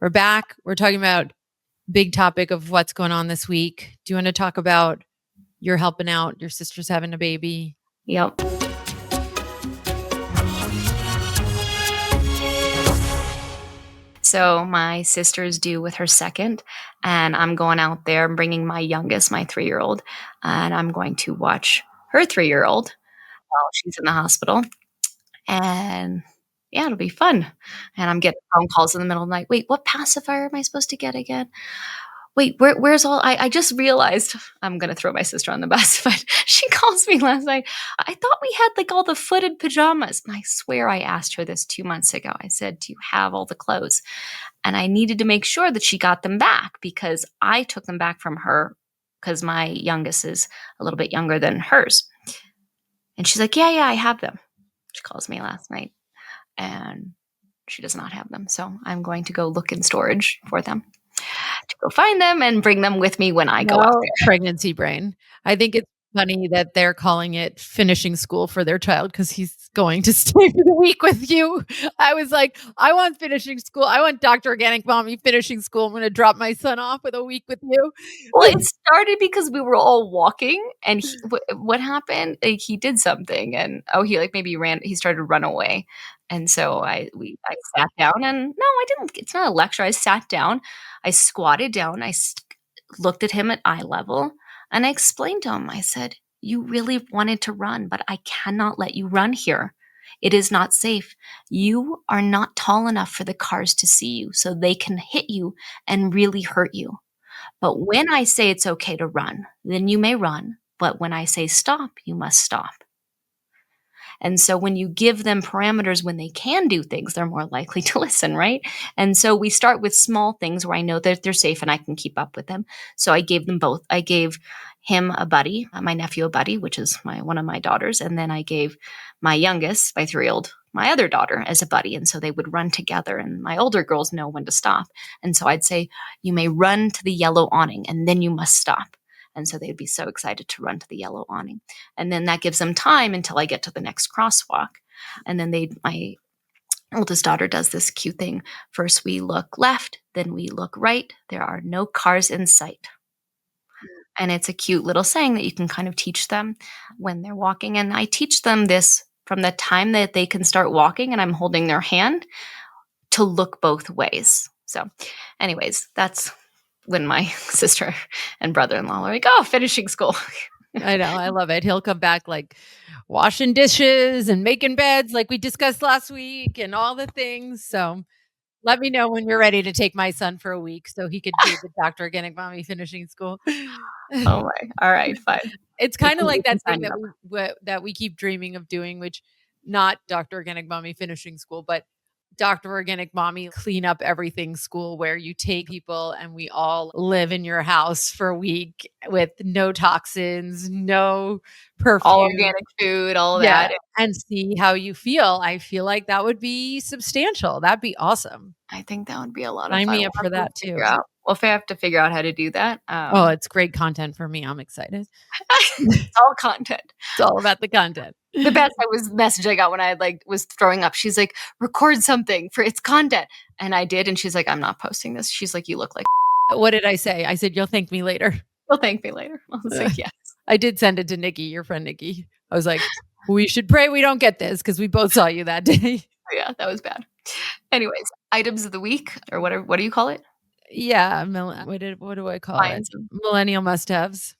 We're back. We're talking about big topic of what's going on this week. Do you want to talk about you're helping out, your sister's having a baby? Yep. So my sister's due with her second, and I'm going out there and bringing my youngest, my 3-year-old, and I'm going to watch her 3-year-old while she's in the hospital. And yeah, it'll be fun. And I'm getting phone calls in the middle of the night. Wait, what pacifier am I supposed to get again? Wait, where's all? I just realized I'm gonna throw my sister on the bus, but she calls me last night. I thought we had like all the footed pajamas. And I swear I asked her this 2 months ago. I said, "Do you have all the clothes?" And I needed to make sure that she got them back because I took them back from her because my youngest is a little bit younger than hers. And she's like, yeah, I have them. She calls me last night and she does not have them. So I'm going to go look in storage for them to go find them and bring them with me when I go out there. Pregnancy brain. I think it's funny that they're calling it finishing school for their child because he's going to stay for the week with you. I was like, I want finishing school. I want Dr. Organic Mommy finishing school. I'm going to drop my son off with a week with you. Well, it started because we were all walking and what happened? Like, he did something and he started to run away. And so I sat down and no, I didn't. It's not a lecture. I sat down, I squatted down, I looked at him at eye level and I explained to him, I said, you really wanted to run, but I cannot let you run here. It is not safe. You are not tall enough for the cars to see you, so they can hit you and really hurt you. But when I say it's okay to run, then you may run. But when I say stop, you must stop. And so when you give them parameters when they can do things, they're more likely to listen, right? And so we start with small things where I know that they're safe and I can keep up with them. So I gave them both. I gave him a buddy, my nephew a buddy, which is one of my daughters. And then I gave my youngest, my 3-year-old, my other daughter as a buddy. And so they would run together and my older girls know when to stop. And so I'd say, you may run to the yellow awning and then you must stop. And so they'd be so excited to run to the yellow awning. And then that gives them time until I get to the next crosswalk. And then my oldest daughter does this cute thing. First we look left, then we look right. There are no cars in sight. And it's a cute little saying that you can kind of teach them when they're walking. And I teach them this from the time that they can start walking and I'm holding their hand to look both ways. So anyways, that's when my sister and brother-in-law are like, oh, finishing school. I know. I love it. He'll come back like washing dishes and making beds like we discussed last week and all the things. So let me know when you're ready to take my son for a week so he could do the Dr. Organic Mommy finishing school. Oh my. All right, fine. It's kind of like that thing that we keep dreaming of doing, which not Dr. Organic Mommy finishing school, but Dr. Organic Mommy clean up everything school, where you take people and we all live in your house for a week with no toxins, no perfume, all organic food, all that, and see how you feel. I feel like that would be substantial. That'd be awesome. I think that would be a lot of fun. Sign me up for that too. Well, if I have to figure out how to do that. It's great content for me. I'm excited. It's all content. It's all about the content. The best message I got when I was throwing up. She's like, record something for its content. And I did. And she's like, I'm not posting this. She's like, you look like. What did I say? I said, you'll thank me later. You'll thank me later. I was like, yes. I did send it to Nikki, your friend Nikki. I was like, we should pray we don't get this because we both saw you that day. Yeah, that was bad. Anyways, items of the week or whatever. What do you call it? Yeah. What do I call it? Millennial must-haves.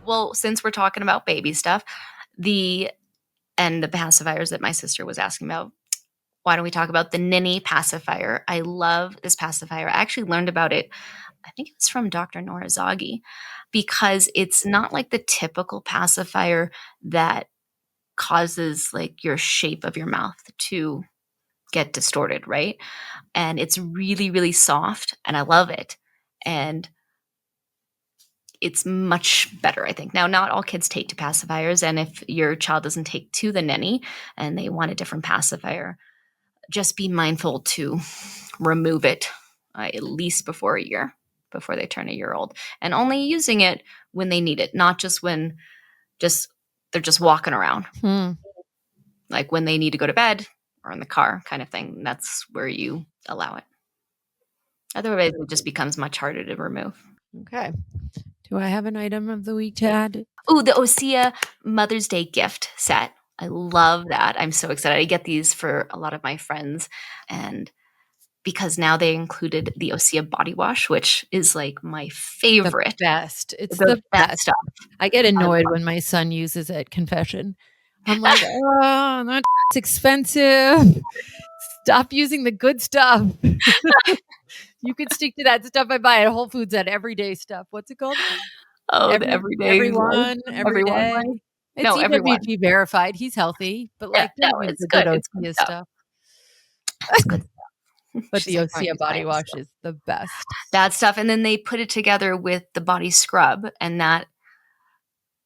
Well, since we're talking about baby stuff, the pacifiers that my sister was asking about, why don't we talk about the Ninny pacifier? I love this pacifier. I actually learned about it, I think it was from Dr. Norizagi, because it's not like the typical pacifier that causes like your shape of your mouth to get distorted, right? And it's really, really soft and I love it. And it's much better, I think. Now, not all kids take to pacifiers. And if your child doesn't take to the Ninny and they want a different pacifier, just be mindful to remove it at least before they turn a year old. And only using it when they need it, not just when they're just walking around. Like when they need to go to bed or in the car kind of thing. That's where you allow it. Otherwise, it just becomes much harder to remove. Okay. Do I have an item of the week to add? Oh, the Osea Mother's Day gift set. I love that. I'm so excited. I get these for a lot of my friends, and because now they included the Osea body wash, which is like my The favorite. best. It's The the best best. stuff. I get I annoyed love when my son uses it, confession. I'm like, "Oh, that's expensive. Stop using the good stuff." You could stick to that stuff I buy at Whole Foods, that everyday stuff. What's it called? Oh, the everyday life, Everyone, every everyone day. life. It's No, everyone. EWG verified. He's healthy, but, Yeah, like, no, don't use it's the good good. It's good Osea stuff. stuff. It's good stuff. But She's the like, "Don't Osea use my body own wash stuff." is the best. That stuff, and then they put it together with the body scrub, and that,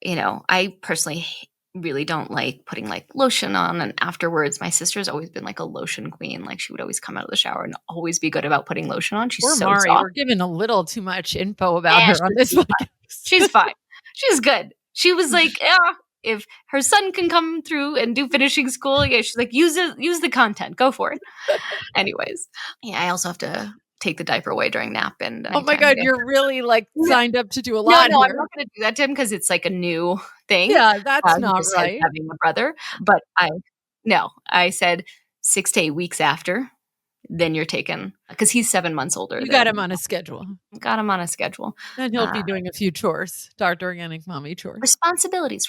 I personally really don't like putting like lotion on and afterwards. My sister's always been like a lotion queen. Like she would always come out of the shower and always be good about putting lotion on. She's Poor so Mari, soft. we're giving a little too much info about Yeah, her on this podcast. she's fine. She's good. She was like, yeah, if her son can come through and do finishing school, yeah, she's like, use the content, go for it. Anyways, yeah, I also have to take the diaper away during nap and Oh my nighttime. god, you're really, like, signed up to do a No, lot no, I'm here. not gonna do that to him because it's like a new thing, Yeah, that's not besides right. having a brother, but I said 6 to 8 weeks after, then you're taken because he's 7 months older You got him than on a schedule, got him on a schedule. and he'll Uh, be doing a few chores, Dr. Organic Mommy chores. responsibilities.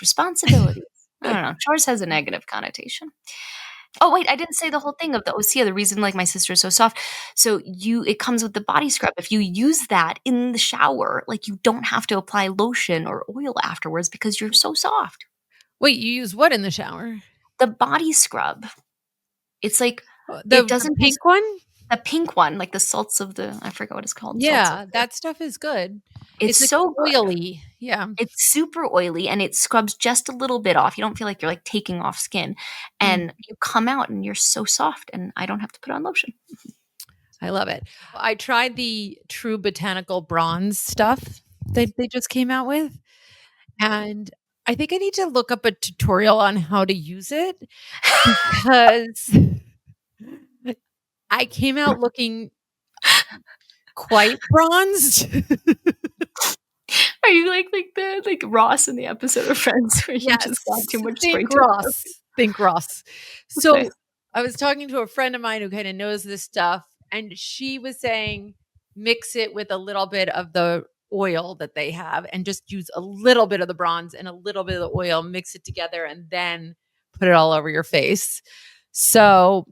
I don't know, chores has a negative connotation. Oh, wait, I didn't say the whole thing of the Osea, the reason, like, my sister is so soft. So it comes with the body scrub. If you use that in the shower, like, you don't have to apply lotion or oil afterwards because you're so soft. Wait, you use what in the shower? The body scrub. It's like it The doesn't just pink one? the pink one, like the salts of the I forget what it's called, salts of Yeah, the that stuff is good. it's It's, like, so good. oily. Yeah. It's super oily and it scrubs just a little bit off. You don't feel like you're, like, taking off skin, Mm, and you come out and you're so soft, and I don't have to put on lotion. I love it. I tried the True Botanical Bronze stuff that they just came out with, and I think I need to look up a tutorial on how to use it because I came out looking quite bronzed. Are you like Ross in the episode of Friends where you Yes, just got too much spray think tan? Ross, think Ross. Okay. So, I was talking to a friend of mine who kinda knows this stuff, and she was saying, mix it with a little bit of the oil that they have and just use a little bit of the bronze and a little bit of the oil, mix it together, and then put it all over your face. So,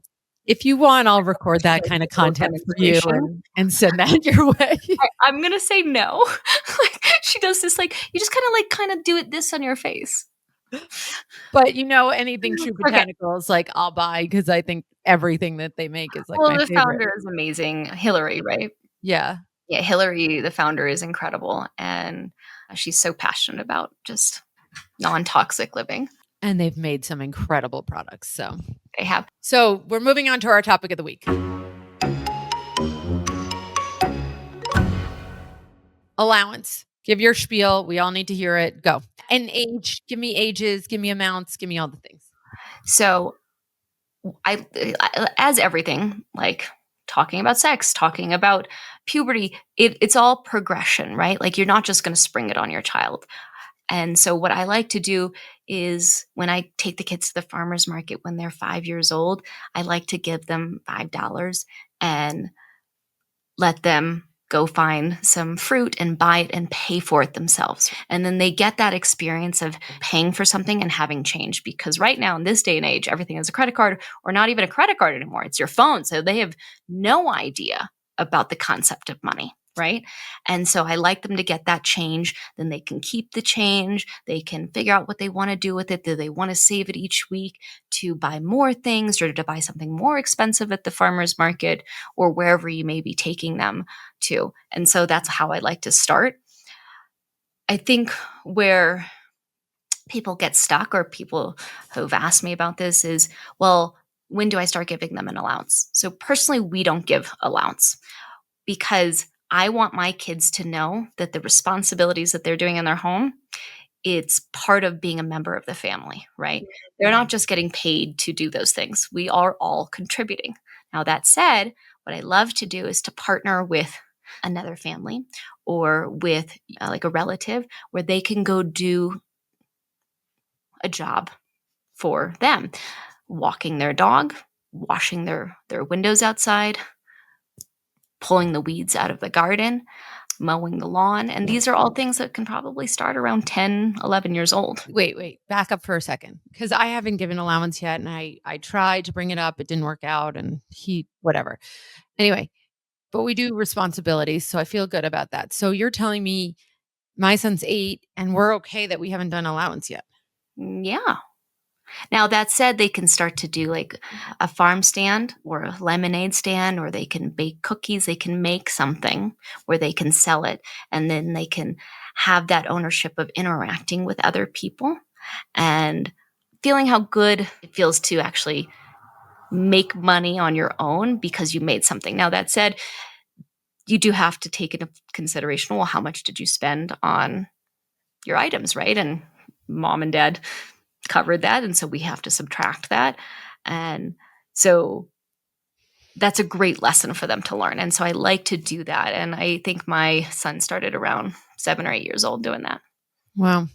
if you want, I'll record that Like kinda a little content for you demonstration. and send that your way. I'm gonna say no. Like, she does this, like, you just kinda do it this on your face. But, anything True Okay. Botanicals, like, I'll buy because I think everything that they make is, like, Well, my the favorite. founder is amazing. Hillary, right? Yeah, Yeah, Hillary, the founder, is incredible, and she's so passionate about just non-toxic living. and they've made some incredible products, so They have we're moving on to our topic of the week. Allowance. Give your spiel, we all need to hear it, go. And age, give me ages, give me amounts, give me all the things. so as everything, like talking about sex, talking about puberty, it's all progression, right? Like you're not just going to spring it on your child. And so what I like to do is when I take the kids to the farmer's market when they're 5 years old, I like to give them $5 and let them go find some fruit and buy it and pay for it themselves. And then they get that experience of paying for something and having change. Because right now, in this day and age, everything is a credit card or not even a credit card anymore. It's your phone. So they have no idea about the concept of money. Right. And so I like them to get that change. Then they can keep the change. They can figure out what they want to do with it. Do they want to save it each week to buy more things or to buy something more expensive at the farmer's market or wherever you may be taking them to? And so that's how I like to start. I think where people get stuck or people who've asked me about this is, well, when do I start giving them an allowance? So personally, we don't give allowance because I want my kids to know that the responsibilities that they're doing in their home it's part of being a member of the family, right? They're not just getting paid to do those things. We are all contributing. Now, that said, what I love to do is to partner with another family or with like a relative where they can go do a job for them, walking their dog, washing their windows outside, pulling the weeds out of the garden, mowing the lawn. And these are all things that can probably start around 10, 11 years old. Wait, back up for a second, because I haven't given allowance yet, and I tried to bring it up, it didn't work out, and he whatever. Anyway, but we do responsibilities, so I feel good about that. So you're telling me my son's 8, and we're okay that we haven't done allowance yet? Yeah. Now, that said, they can start to do like a farm stand or a lemonade stand, or they can bake cookies. They can make something where they can sell it. And then they can have that ownership of interacting with other people and feeling how good it feels to actually make money on your own because you made something. Now, that said, you do have to take into consideration, well, how much did you spend on your items, right? And mom and dad covered that, and so we have to subtract that. And so that's a great lesson for them to learn. And so I like to do that. And I think my son started around 7 or 8 years old doing that. Wow.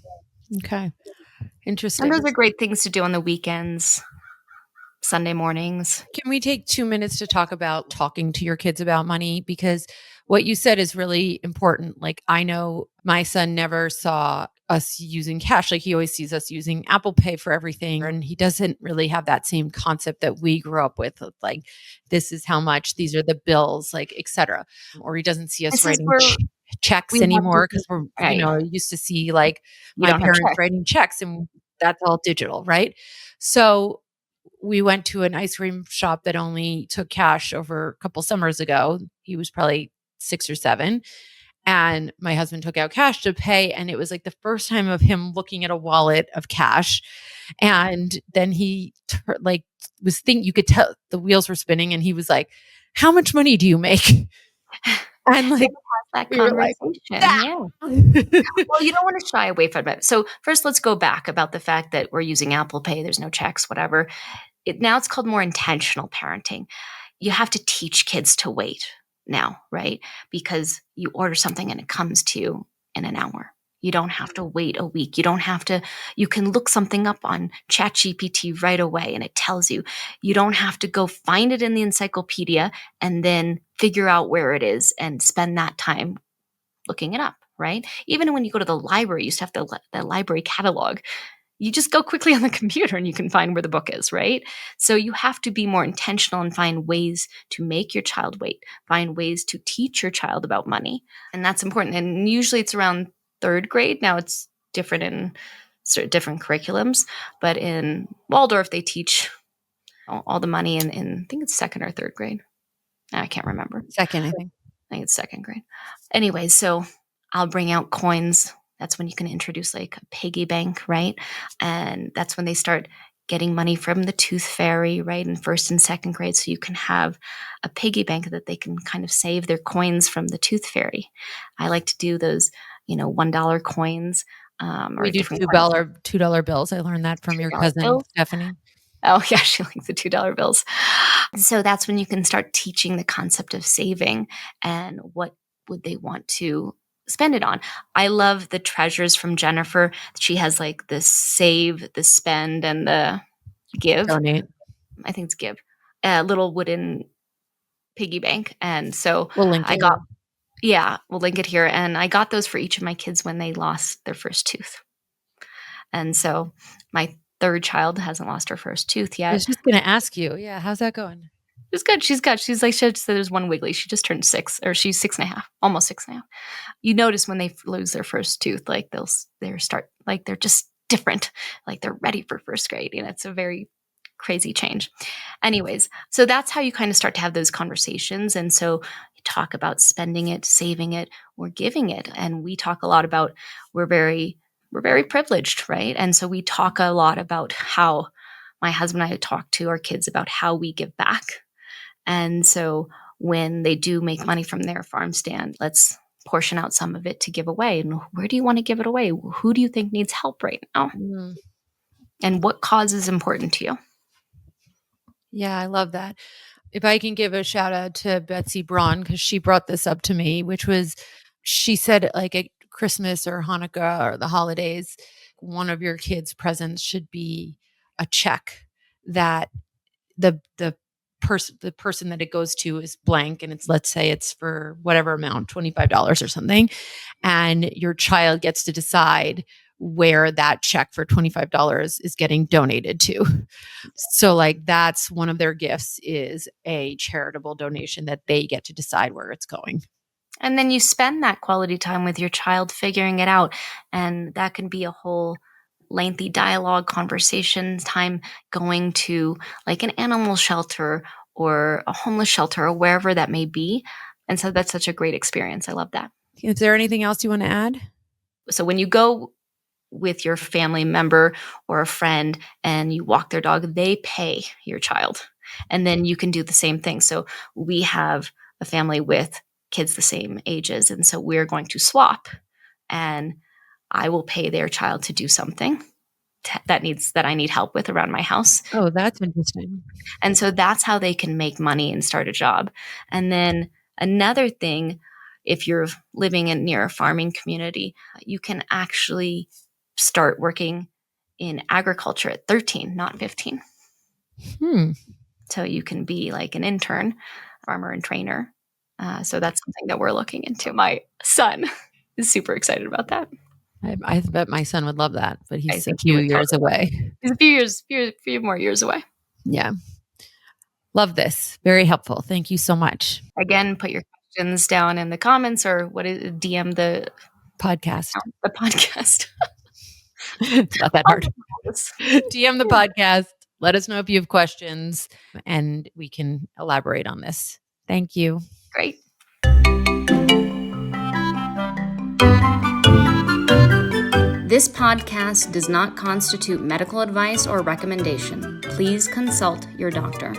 Okay. And Interesting. those are great things to do on the weekends, Sunday mornings. Can we take 2 minutes to talk about talking to your kids about money? Because what you said is really important. Like, I know my son never saw us using cash. Like, he always sees us using Apple Pay for everything. And he doesn't really have that same concept that we grew up with, of like, this is how much, these are the bills, like, et cetera. Or he doesn't see us This is writing where checks we have anymore, because different, we're, right? used to see like You my don't have parents checks. writing checks, and that's all digital, right? So we went to an ice cream shop that only took cash over a couple summers ago. He was probably 6 or 7. And my husband took out cash to pay. And it was like the first time of him looking at a wallet of cash. And then he like was thinking, you could tell the wheels were spinning. And he was like, "How much money do you make?" And like, That we were like, conversation. "Ah." Yeah. Well, you don't want to shy away from it. So first, let's go back about the fact that we're using Apple Pay. There's no checks, whatever. Now it's called more intentional parenting. You have to teach kids to wait now, right? Because you order something and it comes to you in an hour. You don't have to wait a week. You don't have to, you can look something up on ChatGPT right away and it tells you. You don't have to go find it in the encyclopedia and then figure out where it is and spend that time looking it up, right? Even when you go to the library, you used to have the library catalog. You just go quickly on the computer and you can find where the book is, right? So you have to be more intentional and find ways to make your child wait, find ways to teach your child about money. And that's important. And usually it's around 3rd grade. Now it's different in different curriculums, but in Waldorf, they teach all the money in I think it's 2nd or 3rd grade. I can't remember. Second, I think. I think it's 2nd grade. Anyway, so I'll bring out coins. That's when you can introduce like a piggy bank, right? And that's when they start getting money from the tooth fairy, right? In 1st and 2nd grade. So you can have a piggy bank that they can kind of save their coins from the tooth fairy. I like to do those, $1 coins. We Or do different kinds of $2 bills. I learned that from your $2 cousin, bills. Stephanie. Oh, yeah, she likes the $2 bills. So that's when you can start teaching the concept of saving and what would they want to spend it on. I love the treasures from Jennifer. She has like the save, the spend, and the give. Donate. I think it's give. A little wooden piggy bank. And so We'll link I it. got, yeah, we'll link it here. And I got those for each of my kids when they lost their first tooth. And so my 3rd child hasn't lost her first tooth I yet. was just gonna ask you. Yeah, how's that going? It's good. She's like, she said there's one wiggly. She just turned 6, or she's 6.5, almost 6.5. You notice when they lose their first tooth, like they're just different. Like they're ready for 1st grade. It's a very crazy change. Anyways, so that's how you kind of start to have those conversations. And so you talk about spending it, saving it, or giving it. And we talk a lot about we're very privileged, right? And so we talk a lot about how my husband and I talk to our kids about how we give back. And so when they do make money from their farm stand, let's portion out some of it to give away. And where do you want to give it away? Who do you think needs help right now? Mm. And what cause is important to you? Yeah, I love that. If I can give a shout out to Betsy Braun, because she brought this up to me, which was, she said like at Christmas or Hanukkah or the holidays, one of your kids' presents should be a check that the person that it goes to is blank, and it's, let's say it's for whatever amount, $25 or something, and your child gets to decide where that check for $25 is getting donated to. So like that's one of their gifts, is a charitable donation that they get to decide where it's going. And then you spend that quality time with your child figuring it out. And that can be a whole lengthy dialogue, conversation time, going to like an animal shelter or a homeless shelter or wherever that may be. And so that's such a great experience. I love that. Is there anything else you want to add? So when you go with your family member or a friend and you walk their dog, they pay your child. And then you can do the same thing. So we have a family with kids the same ages. And so we're going to swap, and I will pay their child to do something that I need help with around my house. Oh, that's interesting. And so that's how they can make money and start a job. And then another thing, if you're living near a farming community, you can actually start working in agriculture at 13, not 15. So you can be like an intern, farmer and trainer. So that's something that we're looking into. My son is super excited about that. I bet my son would love that, but he's a he few would years totally. away. He's a few more years away. Yeah. Love this. Very helpful. Thank you so much. Again, put your questions down in the comments, or DM the podcast. The podcast. It's not that hard. DM the podcast. Let us know if you have questions, and we can elaborate on this. Thank you. Great. This podcast does not constitute medical advice or recommendation. Please consult your doctor.